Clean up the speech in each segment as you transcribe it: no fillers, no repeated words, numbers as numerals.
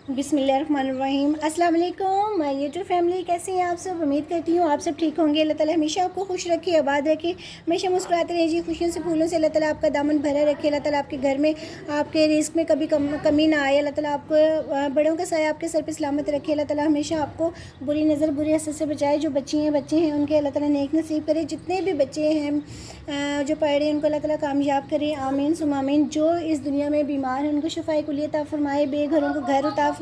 बिस्मिल्लाहिर्रहमानिर्रहीम। अस्सलाम वालेकुम माय यूट्यूब फैमिली, कैसे हैं आप सब। उम्मीद करती हूँ आप सब ठीक होंगे। अल्लाह ताला हमेशा आपको खुश रखे, आबाद रखे, हमेशा मुस्कुराते रहिए, खुशियों से फूलों से अल्लाह ताला आपका दामन भरा रखे। अल्लाह ताला आपके घर में, आपके रिस्क में कभी कमी ना आए। अल्लाह ताला आपको बड़ों का साया आपके सर पर सलामत रखे। अल्लाह ताला हमेशा आपको बुरी नज़र, बुरे असर से बचाए। जो बच्चे हैं उनके अल्लाह ताला नेक नसीब करे। जितने भी बच्चे हैं जो पढ़ रहे हैं उनको अल्लाह ताला कामयाब करे, आमीन सुम आमीन। जो इस दुनिया में बीमार हैं उनको शिफाए कुलियत अता फरमाए, बेघरों को घर अता फरमाए।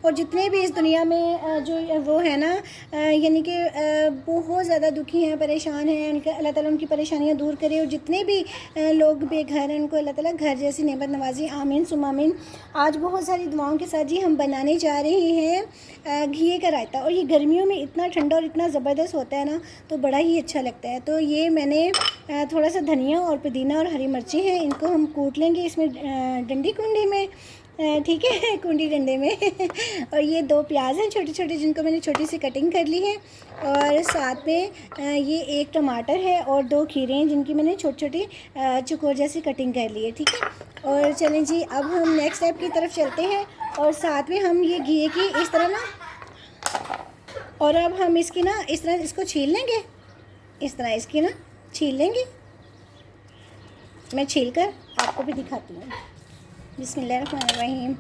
और जितने भी इस दुनिया में जो वो है ना यानी कि बहुत ज़्यादा दुखी हैं, परेशान हैं, उनके अल्लाह ताला उनकी परेशानियां दूर करे। और जितने भी लोग बेघर हैं उनको अल्लाह ताला घर जैसी नेमत नवाजी, आमीन सुम आमीन। आज बहुत सारी दुआओं के साथ जी हम बनाने जा रहे हैं घी का रायता। और ये गर्मियों में इतना ठंडा और इतना ज़बरदस्त होता है ना, तो बड़ा ही अच्छा लगता है। तो ये मैंने थोड़ा सा धनिया और पुदीना और हरी मिर्ची हैं, इनको हम कूट लेंगे इसमें डंडी कुंडी में, ठीक है, कुंडी डंडे में और ये 2 प्याज हैं छोटे छोटे, जिनको मैंने छोटी सी कटिंग कर ली है। और साथ में ये 1 टमाटर है और 2 खीरे हैं, जिनकी मैंने छोटी छोटी चुकोर जैसी कटिंग कर ली है, ठीक है। और चलें जी, अब हम नेक्स्ट स्टेप की तरफ चलते हैं। और साथ में हम ये घी की इस तरह ना, और अब हम इसकी ना इस तरह इसको छील लेंगे, इस तरह इसकी ना छील लेंगे। मैं छील कर आपको भी दिखाती हूँ। बिस्मिल्लाहिर्रहमानिर्रहीम।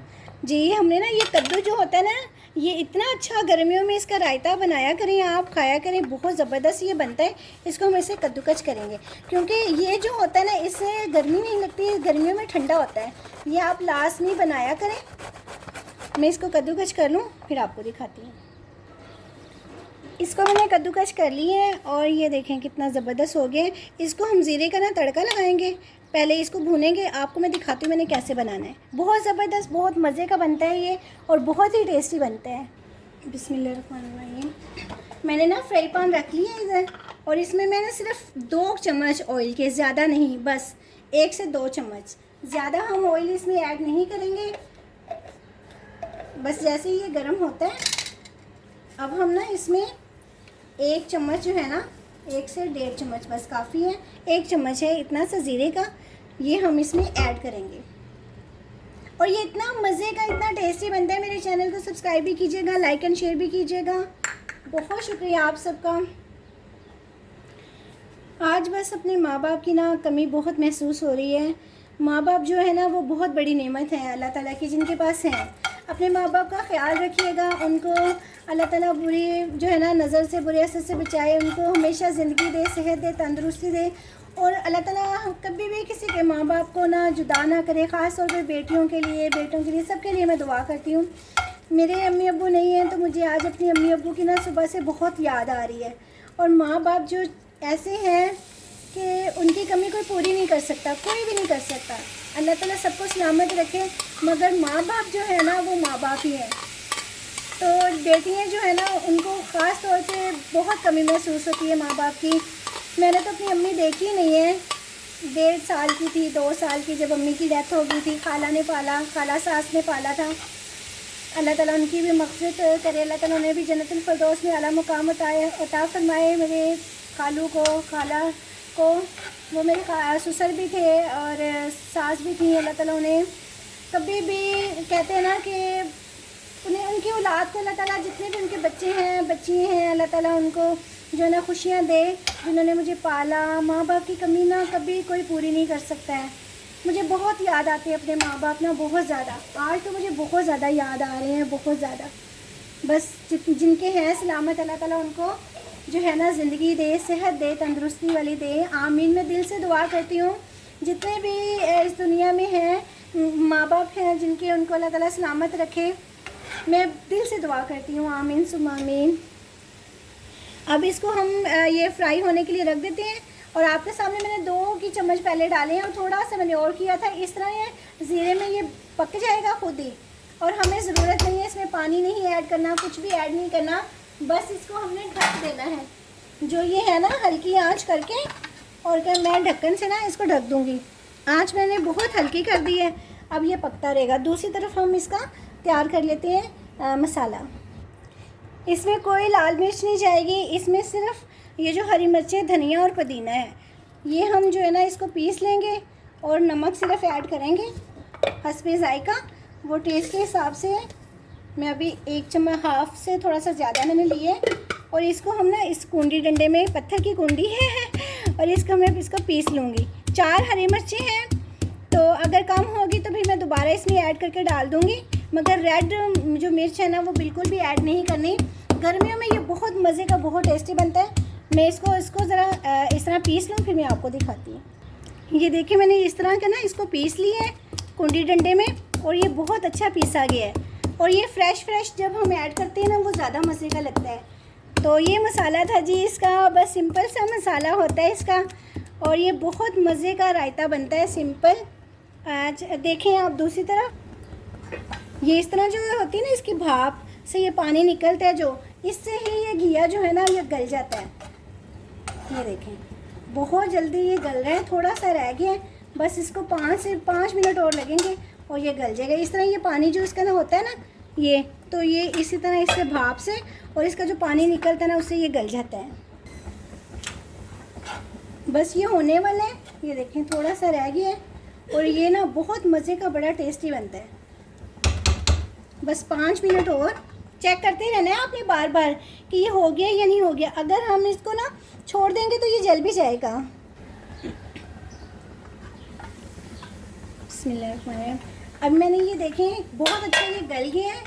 जी, हमने ना ये कद्दू जो होता है ना, ये इतना अच्छा गर्मियों में इसका रायता बनाया करें, आप खाया करें, बहुत ज़बरदस्त ये बनता है। इसको हम इसे कद्दूकस करेंगे, क्योंकि ये जो होता है ना, इससे गर्मी नहीं लगती, गर्मियों में ठंडा होता है। ये आप लास्ट में बनाया करें। मैं इसको कद्दूकस कर लूँ फिर आपको दिखाती हूँ। इसको मैंने कद्दूकस कर ली है और ये देखें कितना ज़बरदस्त हो गया है। इसको हम ज़ीरे का ना तड़का लगाएंगे, पहले इसको भूनेंगे। आपको मैं दिखाती हूँ मैंने कैसे बनाना है। बहुत ज़बरदस्त, बहुत मज़े का बनता है ये, और बहुत ही टेस्टी बनता है। बिस्मिल्लाहिर्रहमानिर्रहीम। मैंने ना फ्राई पैन रख लिया इधर, और इसमें मैंने सिर्फ 2 चम्मच ऑयल के, ज़्यादा नहीं, बस 1 से 2 चम्मच, ज़्यादा हम ऑयल इसमें ऐड नहीं करेंगे। बस जैसे ही ये गर्म होता है, अब हम ना इसमें 1 चम्मच जो है ना, 1 से 1.5 चम्मच बस काफ़ी है। 1 चम्मच है इतना सा ज़ीरे का, ये हम इसमें ऐड करेंगे। और ये इतना मज़े का, इतना टेस्टी बनता है। मेरे चैनल को सब्सक्राइब भी कीजिएगा, लाइक एंड शेयर भी कीजिएगा। बहुत शुक्रिया आप सबका। आज बस अपने माँ बाप की ना कमी बहुत महसूस हो रही है। माँ बाप जो है ना, वो बहुत बड़ी नेमत है अल्लाह ताला की, जिनके पास है। अपने माँ बाप का ख्याल रखिएगा, उनको अल्लाह ताला बुरी जो है ना नज़र से, बुरे असर से बचाए, उनको हमेशा ज़िंदगी दे, सेहत दे, तंदुरुस्ती दे। और अल्लाह ताला कभी भी किसी के माँ बाप को ना जुदा ना करे, ख़ास तौर पर बेटियों के लिए, बेटों के लिए, सबके लिए मैं दुआ करती हूँ। मेरे अम्मी अब्बू नहीं हैं, तो मुझे आज अपनी अम्मी अब्बू की ना सुबह से बहुत याद आ रही है। और माँ बाप जो ऐसे हैं कि उनकी कमी कोई पूरी नहीं कर सकता, कोई भी नहीं कर सकता। अल्लाह ताला सबको सलामत रखे, मगर माँ बाप जो है ना, वो माँ बाप ही हैं। तो बेटियां जो है ना, उनको ख़ास तौर पे बहुत कमी महसूस होती है माँ बाप की। मैंने तो अपनी अम्मी देखी नहीं है, 1.5 साल की थी, 2 साल की, जब अम्मी की डेथ हो गई थी। खाला ने पाला, खाला सास ने पाला था। अल्लाह ताला उनकी भी मग़फ़िरत करे, अल्लाह ताला उन्हें भी जन्नतुल फ़िरदौस में आला मुकाम अता फ़रमाए। मेरे खालू को, खाला को, वो मेरे ससुर भी थे और सास भी थी। अल्लाह ताला उन्हें कभी भी, कहते हैं ना कि उन्हें, उनकी औलाद को अल्लाह ताला, जितने भी उनके बच्चे हैं, बच्ची हैं, अल्लाह ताला उनको जो है ना खुशियाँ दे, जिन्होंने मुझे पाला। माँ बाप की कमी ना कभी कोई पूरी नहीं कर सकता है। मुझे बहुत याद आती है अपने माँ बाप ना, बहुत ज़्यादा। आज तो मुझे बहुत ज़्यादा याद आ रहे हैं, बहुत ज़्यादा। बस जिनके हैं सलामत, अल्लाह ताला उनको जो है ना ज़िंदगी दे, सेहत दे, तंदुरुस्ती वाली दे, आमीन। मैं दिल से दुआ करती हूँ जितने भी इस दुनिया में हैं माँ बाप हैं जिनके, उनको अल्लाह ताला सलामत रखे। मैं दिल से दुआ करती हूँ, आमीन सुम आमीन। अब इसको हम ये फ्राई होने के लिए रख देते हैं। और आपके सामने मैंने 2 की चम्मच पहले डाले हैं, और थोड़ा सा मैंने और किया था। इस तरह ये ज़ीरे में ये पक जाएगा खुद ही, और हमें ज़रूरत नहीं है इसमें पानी नहीं ऐड करना, कुछ भी ऐड नहीं करना। बस इसको हमने ढक देना है, जो ये है ना, हल्की आंच करके। और क्या, मैं ढक्कन से ना इसको ढक दूँगी। आंच मैंने बहुत हल्की कर दी है, अब ये पकता रहेगा। दूसरी तरफ हम इसका तैयार कर लेते हैं मसाला। इसमें कोई लाल मिर्च नहीं जाएगी, इसमें सिर्फ ये जो हरी मिर्चें, धनिया और पुदीना है, ये हम जो है ना इसको पीस लेंगे। और नमक सिर्फ ऐड करेंगे हस्बे ज़ायका, वो टेस्ट के हिसाब से है। मैं अभी 1 चम्मच हाफ से थोड़ा सा ज़्यादा मैंने लिए और इसको हम ना इस कुंडी डंडे में, पत्थर की कुंडी है और इसको मैं इसको पीस लूँगी। 4 हरी मिर्चें हैं, तो अगर कम होगी तो फिर मैं दोबारा इसमें ऐड करके डाल दूँगी, मगर रेड जो मिर्च है ना वो बिल्कुल भी ऐड नहीं करनी। गर्मियों में ये बहुत मज़े का, बहुत टेस्टी बनता है। मैं इसको ज़रा इस तरह पीस लूँ, फिर मैं आपको दिखाती हूँ। ये देखिए मैंने इस तरह का ना इसको पीस लिया है कुंडी डंडे में, और ये बहुत अच्छा पीसा गया है। और ये फ्रेश जब हम ऐड करते हैं ना वो ज़्यादा मज़े का लगता है। तो ये मसाला था जी इसका, बस सिंपल सा मसाला होता है इसका, और ये बहुत मज़े का रायता बनता है सिंपल। आज देखें आप दूसरी तरफ, ये इस तरह जो होती है ना, इसकी भाप से ये पानी निकलता है जो, इससे ही ये घिया जो है ना ये गल जाता है। ये देखें बहुत जल्दी ये गल रहा है, थोड़ा सा रह गया है, बस इसको 5 से 5 मिनट और लगेंगे और ये गल जाएगा। इस तरह ये पानी जो इसका ना होता है ना, ये तो ये इसी तरह इससे भाप से और इसका जो पानी निकलता है ना उससे ये गल जाता है। बस ये होने वाला है, ये देखें थोड़ा सा रह गया है, और ये ना बहुत मज़े का, बड़ा टेस्टी बनता है। बस 5 मिनट और चेक करते रहना है आपने बार बार कि ये हो गया या नहीं हो गया। अगर हम इसको ना छोड़ देंगे तो ये जल भी जाएगा। बिस्मिल्लाहिर्रहमानिर्रहीम। अब मैंने ये देखें बहुत अच्छा ये गल गया है,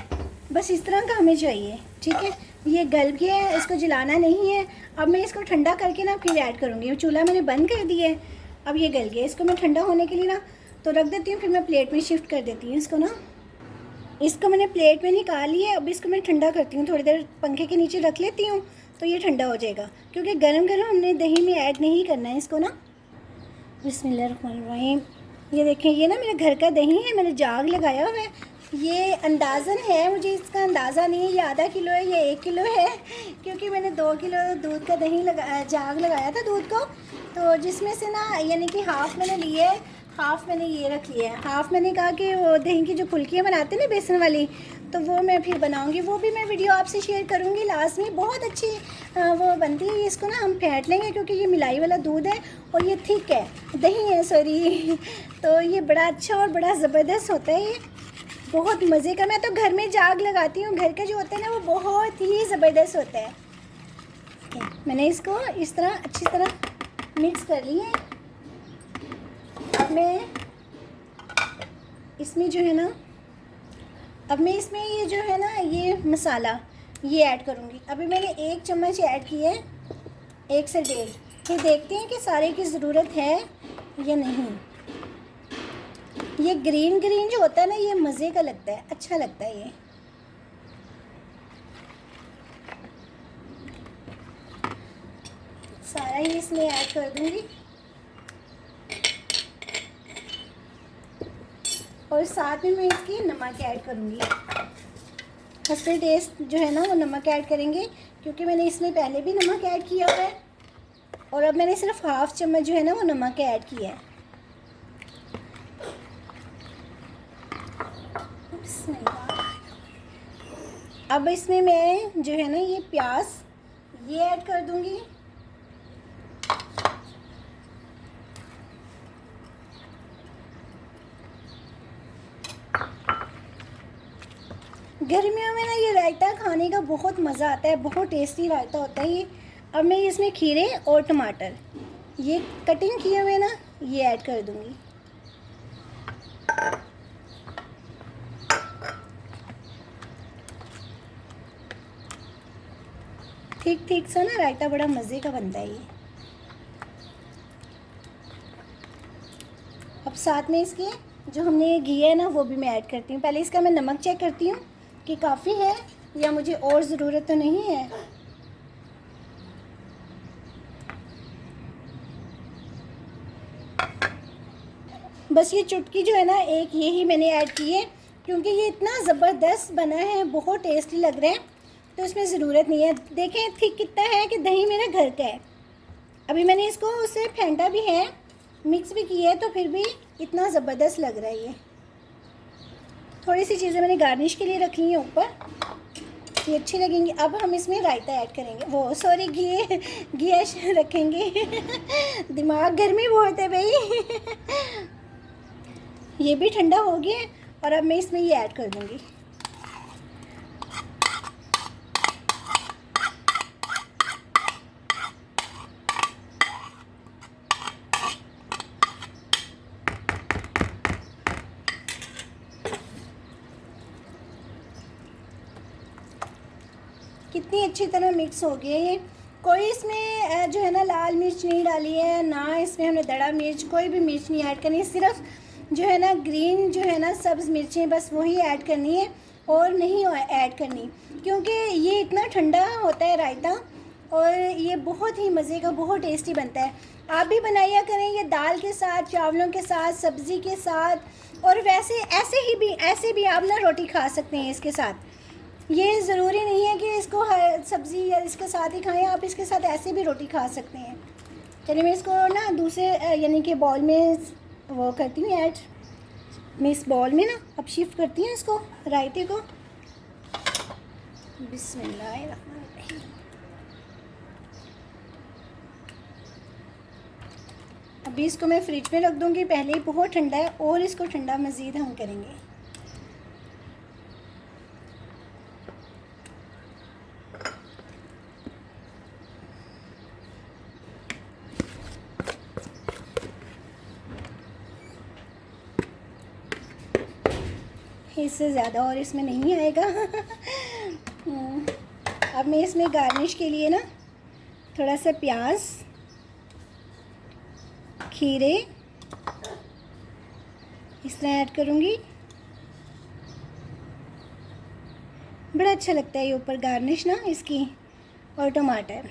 बस इस तरह का हमें चाहिए, ठीक है। ये गल गया है, इसको जलाना नहीं है। अब मैं इसको ठंडा करके ना फिर ऐड करूँगी। चूल्हा मैंने बंद कर दिया है, अब ये गल गया। इसको मैं ठंडा होने के लिए ना तो रख देती हूँ, फिर मैं प्लेट में शिफ्ट कर देती हूँ इसको ना। इसको मैंने प्लेट में निकाल लिया। अब इसको मैं ठंडा करती हूँ, थोड़ी देर पंखे के नीचे रख लेती हूँ तो ये ठंडा हो जाएगा, क्योंकि गरम गरम हमने दही में ऐड नहीं करना है इसको ना। बिस्मिल्लाहिर्रहमानिर्रहीम। ये देखें ये ना मेरे घर का दही है, मैंने जाग लगाया हुआ है। ये अंदाज़न है, मुझे इसका अंदाज़ा नहीं है ये आधा किलो है या 1 किलो है, क्योंकि मैंने 2 किलो दूध का दही जाग लगाया था दूध को, तो जिसमें से ना यानी कि हाफ़ मैंने लिए, हाफ़ मैंने ये रख लिया है। हाफ़ मैंने कहा कि वो दही की जो फुल्कियाँ बनाते हैं ना बेसन वाली, तो वो मैं फिर बनाऊंगी, वो भी मैं वीडियो आपसे शेयर करूंगी लास्ट में। बहुत अच्छी वो बनती है। इसको ना हम फेंट लेंगे क्योंकि ये मिलाई वाला दूध है और ये थिक है, दही है सॉरी तो ये बड़ा अच्छा और बड़ा ज़बरदस्त होता है। ये बहुत मज़े का, मैं तो घर में जाग लगाती हूँ, घर का जो होता है ना वो बहुत ही ज़बरदस्त होता है। मैंने इसको इस तरह अच्छी तरह मिक्स कर लिया है। अब मैं इसमें जो है ना, अब मैं इसमें ये जो है ना ये मसाला ये ऐड करूँगी। अभी मैंने 1 चम्मच ऐड किया है, 1 से 1.5। फिर देखते हैं कि सारे की ज़रूरत है या नहीं। ये ग्रीन ग्रीन जो होता है ना ये मज़े का लगता है, अच्छा लगता है ये। सारा ही इसमें ऐड कर दूँगी और साथ में मैं इसकी नमक ऐड करूँगी। फर्स्ट टेस्ट जो है ना वो नमक ऐड करेंगे, क्योंकि मैंने इसमें पहले भी नमक ऐड किया हुआ है, और अब मैंने सिर्फ हाफ़ चम्मच जो है ना वो नमक ऐड किया है। अब इसमें मैं जो है ना ये प्याज ये ऐड कर दूँगी। गर्मियों में ना ये रायता खाने का बहुत मज़ा आता है, बहुत टेस्टी रायता होता है ये। अब मैं इसमें खीरे और टमाटर ये कटिंग किए हुए ना ये ऐड कर दूँगी। ठीक ठीक सा ना रायता बड़ा मज़े का बनता है ये। अब साथ में इसके जो हमने घी है ना वो भी मैं ऐड करती हूँ। पहले इसका मैं नमक चेक करती हूँ कि काफ़ी है या मुझे और ज़रूरत तो नहीं है। बस ये चुटकी जो है ना एक ये ही मैंने ऐड की है, क्योंकि ये इतना ज़बरदस्त बना है, बहुत टेस्टी लग रहा है, तो इसमें ज़रूरत नहीं है। देखें थिक कितना है कि दही मेरा घर का है। अभी मैंने इसको उससे फेंटा भी है, मिक्स भी किया है, तो फिर भी इतना ज़बरदस्त लग रहा है ये। थोड़ी सी चीज़ें मैंने गार्निश के लिए रखी हैं ऊपर, ये अच्छी लगेंगी। अब हम इसमें रायता ऐड करेंगे, वो सॉरी घी रखेंगे दिमाग गर्मी बहुत है भाई ये भी ठंडा हो गया और अब मैं इसमें ये ऐड कर दूँगी। कितनी अच्छी तरह मिक्स हो गया ये। कोई इसमें जो है ना लाल मिर्च नहीं डाली है, ना इसमें हमने दड़ा मिर्च, कोई भी मिर्च नहीं ऐड करनी, सिर्फ जो है ना ग्रीन जो है ना सब्ज़ मिर्चें बस वही ऐड करनी है और नहीं ऐड करनी, क्योंकि ये इतना ठंडा होता है रायता और ये बहुत ही मज़े का, बहुत टेस्टी बनता है। आप भी बनाया करें ये दाल के साथ, चावलों के साथ, सब्ज़ी के साथ, और वैसे ऐसे भी आप ना रोटी खा सकते हैं इसके साथ। ये ज़रूरी नहीं है कि इसको हर सब्ज़ी या इसके साथ ही खाएं, आप इसके साथ ऐसे भी रोटी खा सकते हैं। चलिए मैं इसको ना दूसरे यानी कि बॉल में वो करती हूँ ऐड। मैं इस बॉल में ना अब शिफ्ट करती हूँ इसको, रायते को। बिस्मिल्लाहिर्रहमानिर्रहीम। अभी इसको मैं फ्रिज में रख दूँगी, पहले ही बहुत ठंडा है और इसको ठंडा मज़ीद हम करेंगे। इससे ज़्यादा और इसमें नहीं आएगा। अब मैं इसमें गार्निश के लिए ना थोड़ा सा प्याज, खीरे इस तरह ऐड करूँगी। बड़ा अच्छा लगता है ये ऊपर गार्निश ना इसकी, और टमाटर।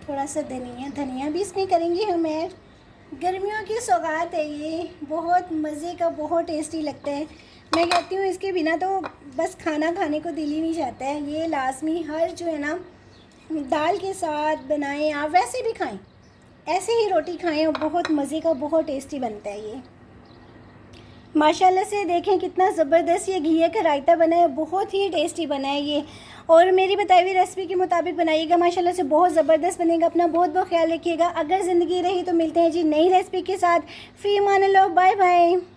थोड़ा सा धनिया भी इसमें करेंगे हम ऐड। गर्मियों की सौगात है ये, बहुत मज़े का, बहुत टेस्टी लगता है। मैं कहती हूँ इसके बिना तो बस खाना खाने को दिल ही नहीं चाहता है। ये लाजमी हर जो है ना दाल के साथ बनाएं, आप वैसे भी खाएं, ऐसे ही रोटी खाएं और बहुत मज़े का, बहुत टेस्टी बनता है ये। माशाल्लाह से देखें कितना ज़बरदस्त ये घिये का रायता बना है, बहुत ही टेस्टी बना है ये। और मेरी बताई हुई रेसिपी के मुताबिक बनाइएगा, माशाल्लाह से बहुत ज़बरदस्त बनेगा। अपना बहुत बहुत ख्याल रखिएगा। अगर ज़िंदगी रही तो मिलते हैं जी नई रेसिपी के साथ। फ़ी अमान अल्लाह, बाय बाय।